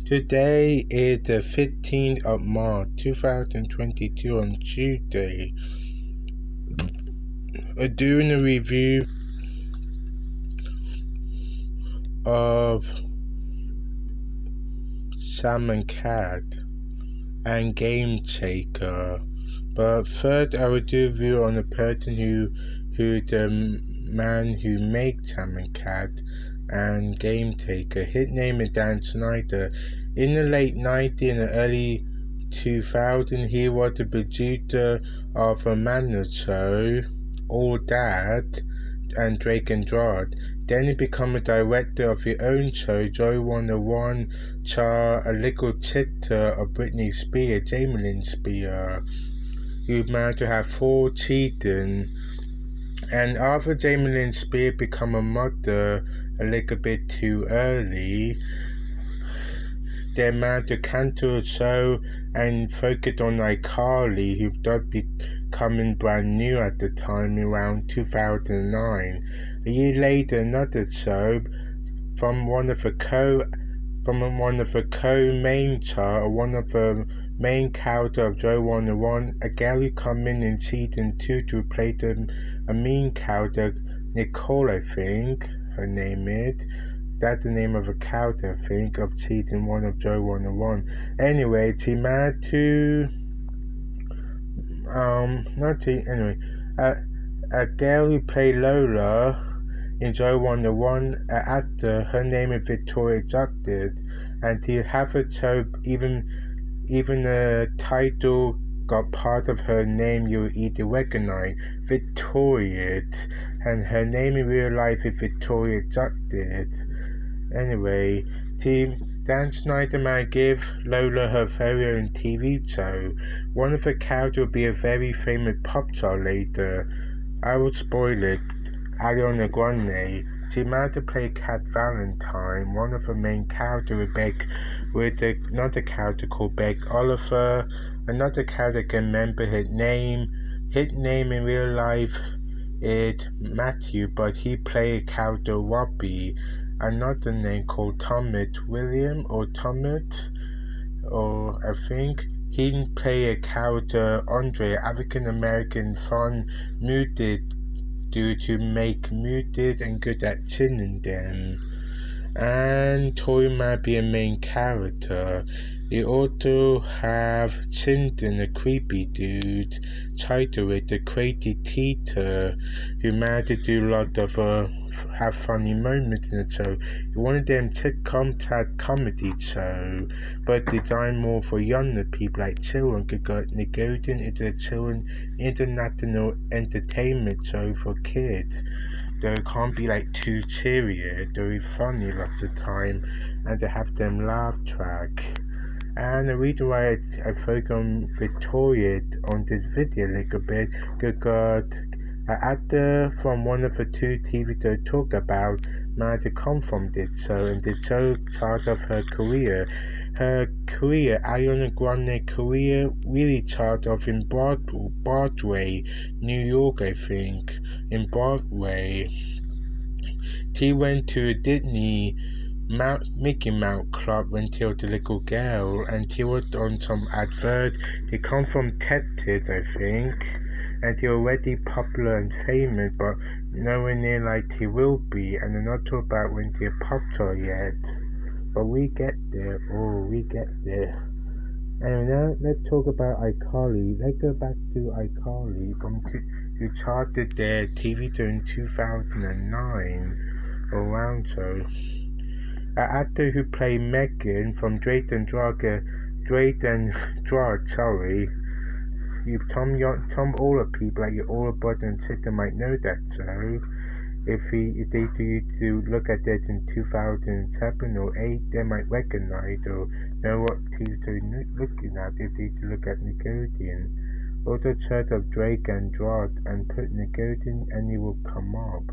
Today is the 15th of March 2022 on Tuesday. Doing a review of Sam&Cat and Game Taker. But first I will do a review on the person who the man who made Sam&Cat and Game Taker. His name is Dan Snyder. In the late 90s and the early 2000s, he was the producer of a Madness show, All That, and Drake and Drod. Then he became a director of his own show, Joy 101, Char, a little sister of Britney Spears, Jamie Lynn Spears, who managed to have 4 children. And after Jamie Lynn Spears became a mother a little bit too early, they managed to cancel the show and focus on iCarly, who was becoming brand new at the time, around 2009. A year later, another show from one of the co-main chart, one of the main character of Joe 101, a girl who come in season 2 to play a mean character, Nicole, I think her name is. That's the name of a character, I think, of season 1 of Joe 101. Anyway, she managed to a girl who played Lola in Joe 101, an actor, her name is Victoria Justice, and to have a show, even the title got part of her name you either recognize, Victoria, and her name in real life is Victoria Justice. Anyway, Dan Snyder might give Lola her very own TV show. One of the characters will be a very famous pop star later. I will spoil it. Ariana Grande. She managed to play Cat Valentine, one of the main characters with another character called Beck Oliver. Another character can remember his name. His name in real life is Matthew, but he played a character Robbie. Another name called Thomas William or Thomas, or I think he played a character Andre, African American son, muted due to make muted and good at chilling them. And Tori might be a main character. You also have Chinden, a creepy dude, Chidewit, the crazy teacher, who managed to do a lot of have funny moments in the show. One of them sitcom comedy show, but designed more for younger people like children. Nickelodeon is a children international entertainment show for kids. Though it can't be too serious, they're funny a lot of the time, and they have them laugh track. And the reason why I focus on Victoria on this video a little bit, because an actor from one of the 2 TV shows talk about managed to come from this show, and the show chart of her career. Her career, Ariana Grande career, really started off in Broadway, New York, I think, in Broadway. She went to a Disney Mickey Mouse Club when she was a little girl, and she was on some advert. They come from Texas, I think, and they're already popular and famous, but nowhere near like she will be, and I'm not talking about when they're popular yet. But we get there. Anyway, now let's talk about iCarly. Let's go back to iCarly who charted their TV show in 2009, around so. An actor who played Megan from Drake and Drod, You Tom All people like your older brother and sister might know that show. If they do look at that in 2007 or 8, they might recognize or know what TV they're looking at if they look at Nickelodeon. Also search of Drake and Drod and put Nickelodeon and it will come up.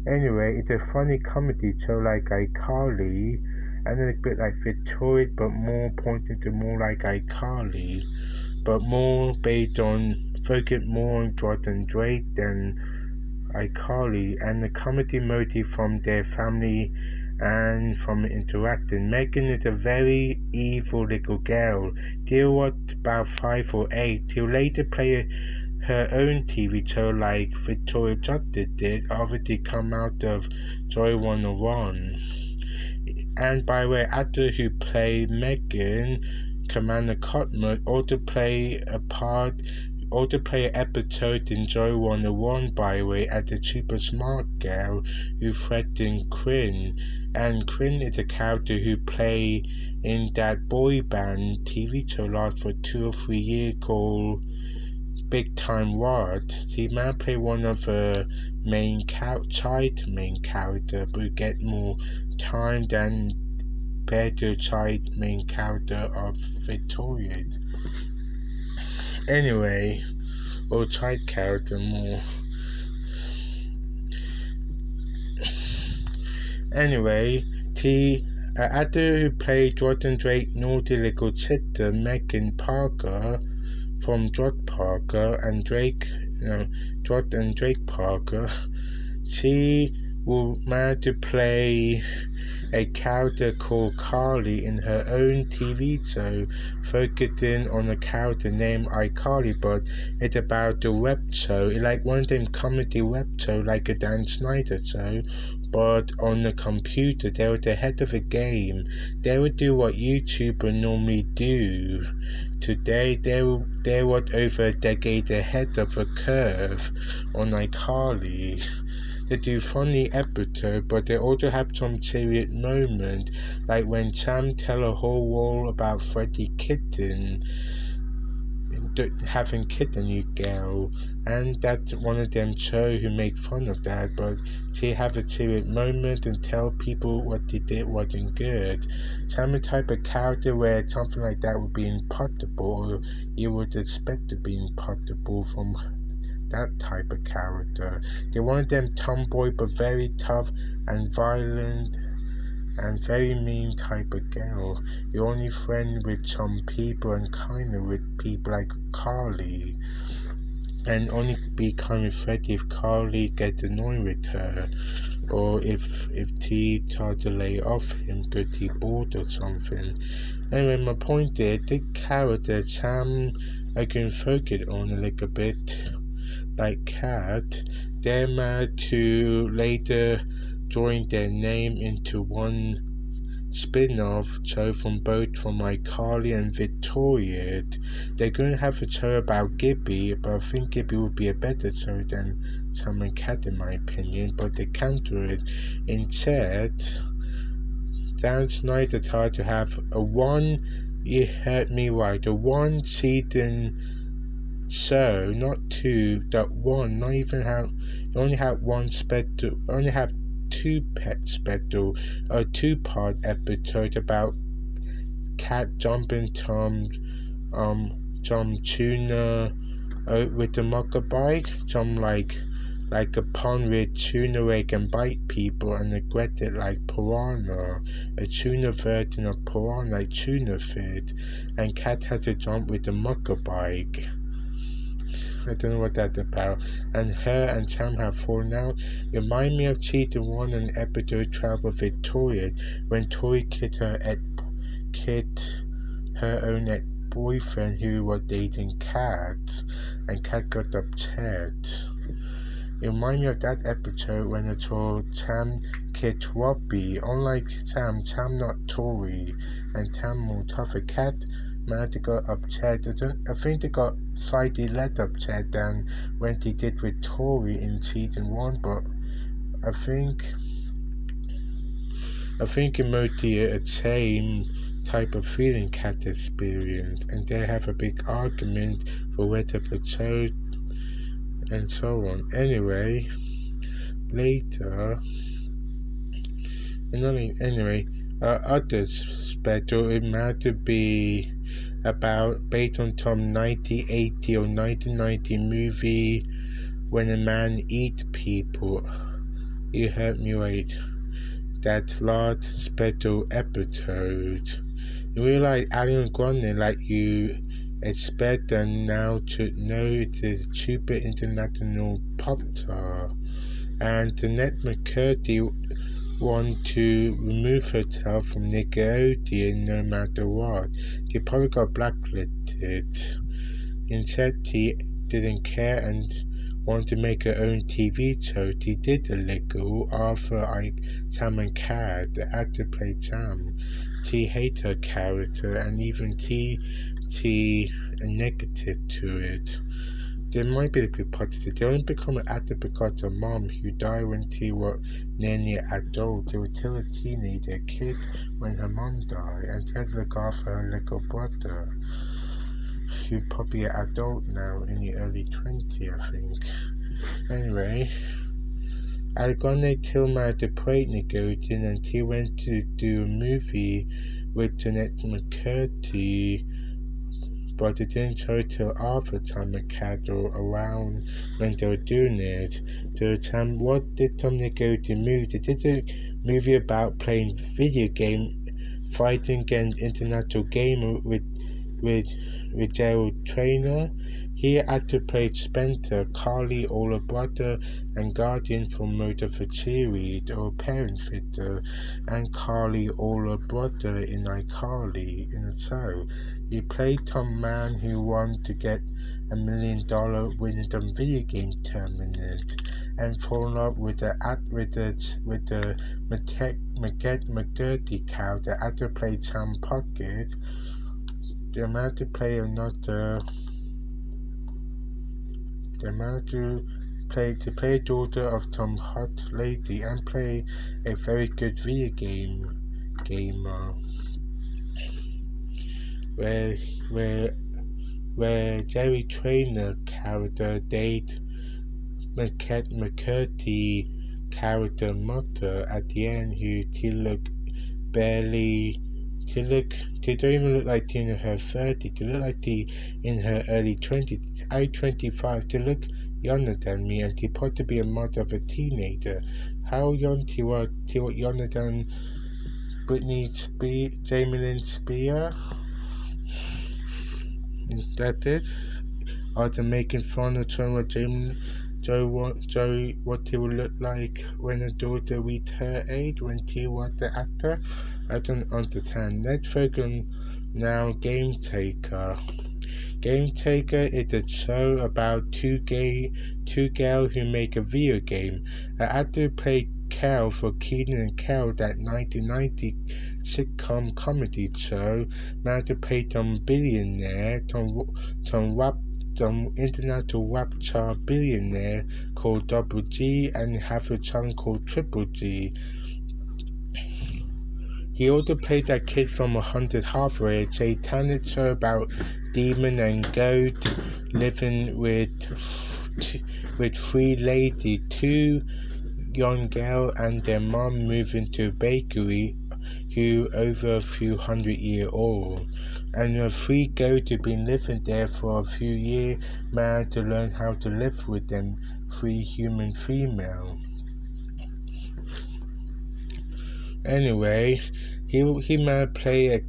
Anyway, it's a funny comedy show like iCarly, and a little bit like Victoria, but more pointing to more like iCarly, but more based on focus more on Drod and Drake than iCarly, and the comedy motive from their family and from interacting. Megan is a very evil little girl. She was about 5 or 8. She'll later play her own TV show like Victoria Justice did, after she come out of Joy 101. And by the way, actor who played Megan, Commander Cotton, also play an episode in Joy 101, by the way, as the super smart girl who threatened Quinn. And Quinn is a character who played in that boy band TV show last for 2 or 3 years called Big Time What. He might play one of the main character, but you get more time than compared to child main character of Victoria. Anyway, or child character more. Anyway, the actor who played Jordan Drake naughty little sister, Megan Parker, from George Parker and Drake, George and Drake Parker, she will manage to play a character called Carly in her own TV show, focusing on a character named iCarly, but it's about the web show. It's like one of them comedy web show, like a Dan Snyder show, but on the computer. They were the head of a game. They would do what YouTubers normally do. Today, they were over a decade ahead of the curve on iCarly. They do funny episodes, but they also have some serious moments, like when Sam tell a whole world about Freddy Kitten, having kitten you girl, and that's one of them shows who make fun of that, but she have a serious moment and tell people what they did wasn't good. Sam is type of character where something like that would be impossible, or you would expect to be impossible from that type of character. They wanted them tomboy but very tough and violent and very mean type of girl. You're only friend with some people and kind of with people like Carly. And only be kind of Freddy if Carly gets annoyed with her, or if T tries to lay off him because he bored or something. Anyway, my point is, the character Sam I can focus on a little bit, like Cat, they're mad to later join their name into one spin-off show from iCarly and Victoria. They're going to have a show about Gibby, but I think Gibby would be a better show than Sam&Cat in my opinion, but they cancel it. Instead, Dan Snyder tried to have you heard me right, a one season show, not two, that one, not even have, you only have one special, only have two pet special, a 2-part episode about Cat jumping some tuna with the motorbike, some like a pond where tuna where can bite people and regret it like piranha, a tuna version of piranha like tuna fit, and Cat had to jump with the motorbike. I don't know what that's about. And her and Sam have fallen out. Remind me of Season 1 and episode 12 of Victoria, when Tori kid her own ex-boyfriend who was dating Cat, and Cat got upset. It reminds me of that episode when I told Sam kid Robbie. Unlike Sam not Tori, and Sam more tougher. Cat managed to got upset. I think they got slightly less upset than when they did with Tori in Season 1, but I think it might be a same type of feeling Cat experienced, and they have a big argument for whether the show and so on. Anyway, later, other special, it might be about based on some 1980 or 1990 movie when a man eats people. You heard me right. That last special episode. You realize Ariana Grande, like you expect them now to know it's a stupid international pop star. And Jeanette McCurdy want to remove herself from Nickelodeon no matter what. She probably got blacklisted. Instead, she didn't care and wanted to make her own TV show. She did a little after Sam&Cat, the actor played Sam. She hated her character and even she negative to it. There might be a good positive. They only become an actor because of mom, who died when she was nearly adult. They were still a teenager, kid when her mom died, and she had to look after her little brother, who's probably an adult now in the early 20s, I think. Anyway, Algone Tillman the Parade Nickelodeon, and he went to do a movie with Jeanette McCurdy, but it didn't show till after Sam&Cat or around when they were doing it. What did Nickelodeon movie? They did a movie about playing video game, fighting against international gamer with Gerald Trainer. He had to play Spencer, Carly, older brother, and guardian for Murder for Cheerlead, or parent fitter, and Carly, older brother in iCarly in the show. He played Tom Man who wanted to get $1 million winning the video game tournament and fall in love with the McGurdy cow. The actor played Sam Pocket. The man to play a daughter of Tom Hot Lady and play a very good video gamer, where Jerry Trainer character date McCurdy character mother at the end, who she don't even look like in her 30s. She look like in her early 20s. I'm 25. She look younger than me, and she supposed to be a mother of a teenager. How young she was? She was younger than Jamie Lynn Spears. That is. Are they making fun of showing what what he would look like when a daughter reached her age, when she was the actor? I don't understand. Let's focus now. Game Taker. Game Taker is a show about two girls who make a video game. The actor played Kel for Kenan and Kel, that 1990 sitcom comedy show. Master played Tom Billionaire, Tom international rap chart billionaire called Double G, and have a chunk called Triple G. He also played that kid from 100 Halfway, a satanic show about demon and goat living with three ladies, two young girls and their mom move into a bakery who over a few 100-year old. And the three goats have been living there for a few years, man, to learn how to live with them three human female. Anyway, he might play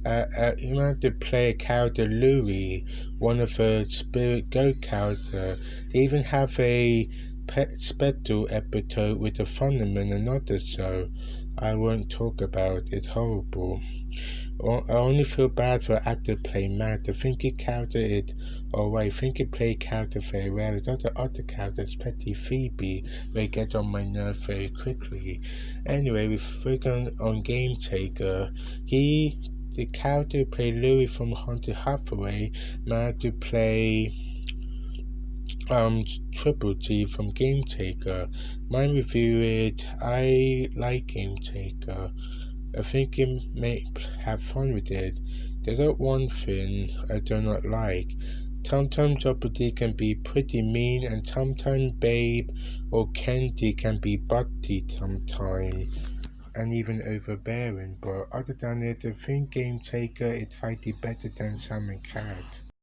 to play a character Louie, one of the spirit goat character. They even have a special episode with the Thunderman, another show I won't talk about. It's horrible. I only feel bad for actor playing Matt. I think his character is alright. I think he played character very well. The other characters, especially Phoebe, they get on my nerve very quickly. Anyway, we're focusing on Game Taker. The character who played Louis from Haunted Hathaway, managed to play Triple G from Game Taker. My review is I like Game Taker. I think you may have fun with it. There's not one thing I do not like. Sometimes Triple D can be pretty mean, and sometimes Babe or Candy can be butty sometimes, and even overbearing. But other than it, I think Game Taker is slightly better than Sam&Cat.